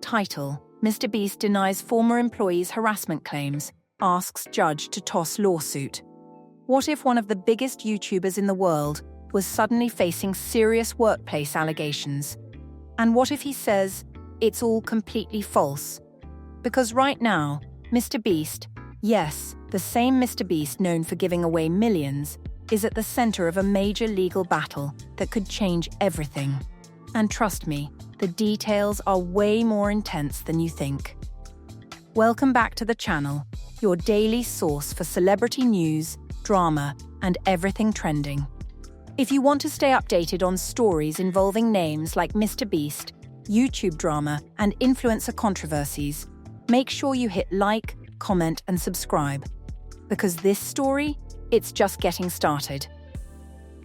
Title: MrBeast denies former employees' harassment claims, asks judge to toss lawsuit. What if one of the biggest YouTubers in the world was suddenly facing serious workplace allegations? And what if he says it's all completely false? Because right now, MrBeast, yes, the same MrBeast known for giving away millions, is at the center of a major legal battle that could change everything. And trust me, the details are way more intense than you think. Welcome back to the channel, your daily source for celebrity news, drama, and everything trending. If you want to stay updated on stories involving names like MrBeast, YouTube drama, and influencer controversies, make sure you hit like, comment, and subscribe. Because this story, it's just getting started.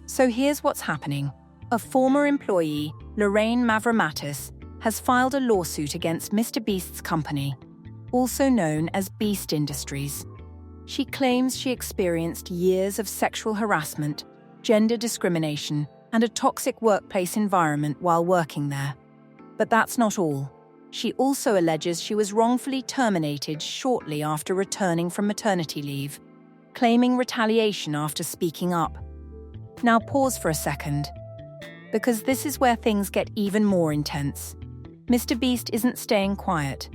So here's what's happening. A former employee, Lorraine Mavromatis, has filed a lawsuit against MrBeast's company, also known as Beast Industries. She claims she experienced years of sexual harassment, gender discrimination, and a toxic workplace environment while working there. But that's not all. She also alleges she was wrongfully terminated shortly after returning from maternity leave, claiming retaliation after speaking up. Now pause for a second, because this is where things get even more intense. MrBeast isn't staying quiet.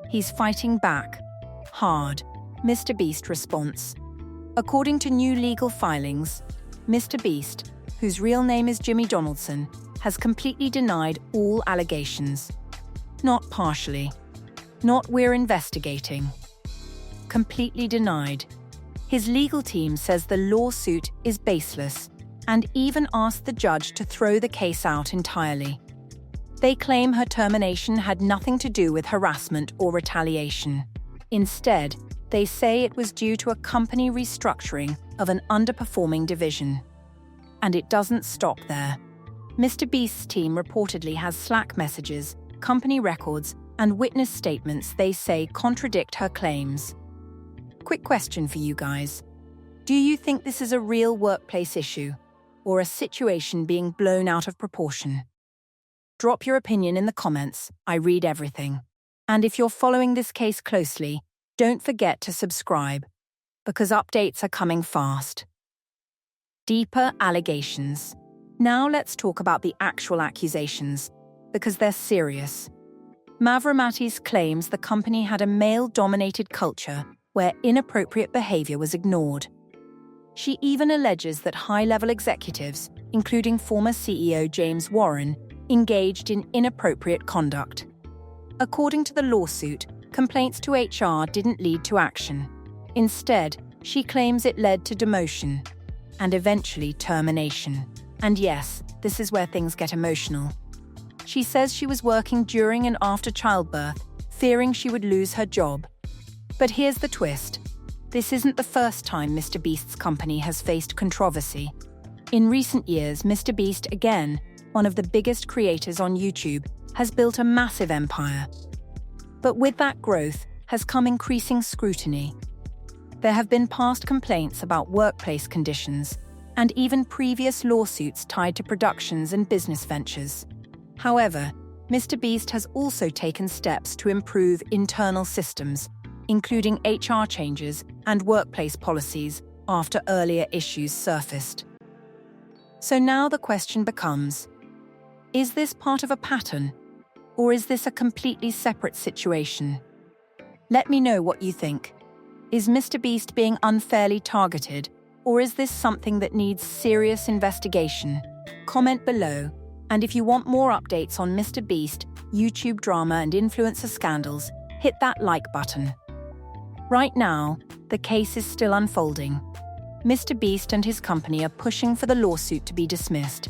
He's fighting back. Hard. MrBeast response. According to new legal filings, MrBeast, whose real name is Jimmy Donaldson, has completely denied all allegations. Not partially. Not "we're investigating." Completely denied. His legal team says the lawsuit is baseless and even asked the judge to throw the case out entirely. They claim her termination had nothing to do with harassment or retaliation. Instead, they say it was due to a company restructuring of an underperforming division. And it doesn't stop there. MrBeast's team reportedly has Slack messages, company records, and witness statements they say contradict her claims. Quick question for you guys. Do you think this is a real workplace issue, or a situation being blown out of proportion? Drop your opinion in the comments. I read everything. And if you're following this case closely, don't forget to subscribe, because updates are coming fast. Deeper allegations. Now let's talk about the actual accusations, because they're serious. Mavromatis claims the company had a male-dominated culture where inappropriate behavior was ignored. She even alleges that high-level executives, including former CEO James Warren, engaged in inappropriate conduct. According to the lawsuit, complaints to HR didn't lead to action. Instead, she claims it led to demotion and eventually termination. And yes, this is where things get emotional. She says she was working during and after childbirth, fearing she would lose her job. But here's the twist. This isn't the first time MrBeast's company has faced controversy. In recent years, MrBeast, again, one of the biggest creators on YouTube, has built a massive empire. But with that growth has come increasing scrutiny. There have been past complaints about workplace conditions and even previous lawsuits tied to productions and business ventures. However, MrBeast has also taken steps to improve internal systems, including HR changes and workplace policies after earlier issues surfaced. So now the question becomes, is this part of a pattern, or is this a completely separate situation? Let me know what you think. Is MrBeast being unfairly targeted, or is this something that needs serious investigation? Comment below, and if you want more updates on MrBeast, YouTube drama and influencer scandals, hit that like button. Right now, the case is still unfolding. MrBeast and his company are pushing for the lawsuit to be dismissed,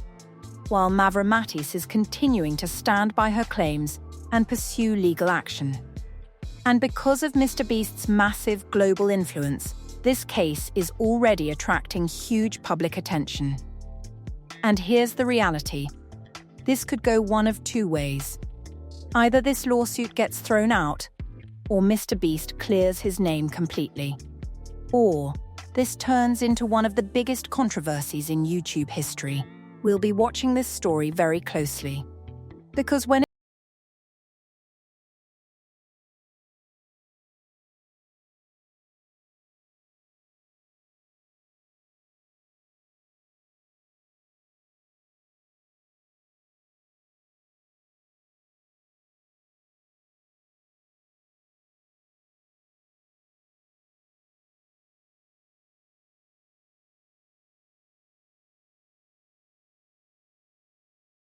while Mavromatis is continuing to stand by her claims and pursue legal action. And because of MrBeast's massive global influence, this case is already attracting huge public attention. And here's the reality. This could go one of two ways. Either this lawsuit gets thrown out, or MrBeast clears his name completely. Or this turns into one of the biggest controversies in YouTube history. We'll be watching this story very closely. Because when